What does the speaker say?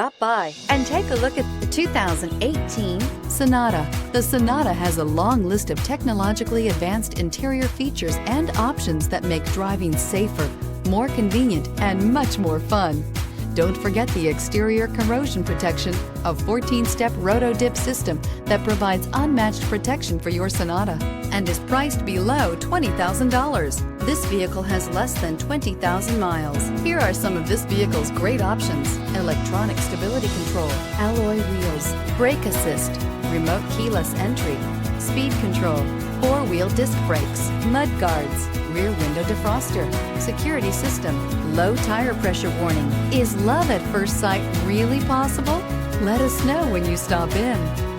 Stop by and take a look at the 2018 Sonata. The Sonata has a long list of technologically advanced interior features and options that make driving safer, more convenient, and much more fun. Don't forget the exterior corrosion protection, a 14-step roto-dip system that provides unmatched protection for your Sonata and is priced below $20,000. This vehicle has less than 20,000 miles. Here are some of this vehicle's great options: electronic stability control, alloy wheels, brake assist, remote keyless entry, speed control, four-wheel disc brakes, mud guards, rear window defroster, security system, low tire pressure warning. Is love at first sight really possible? Let us know when you stop in.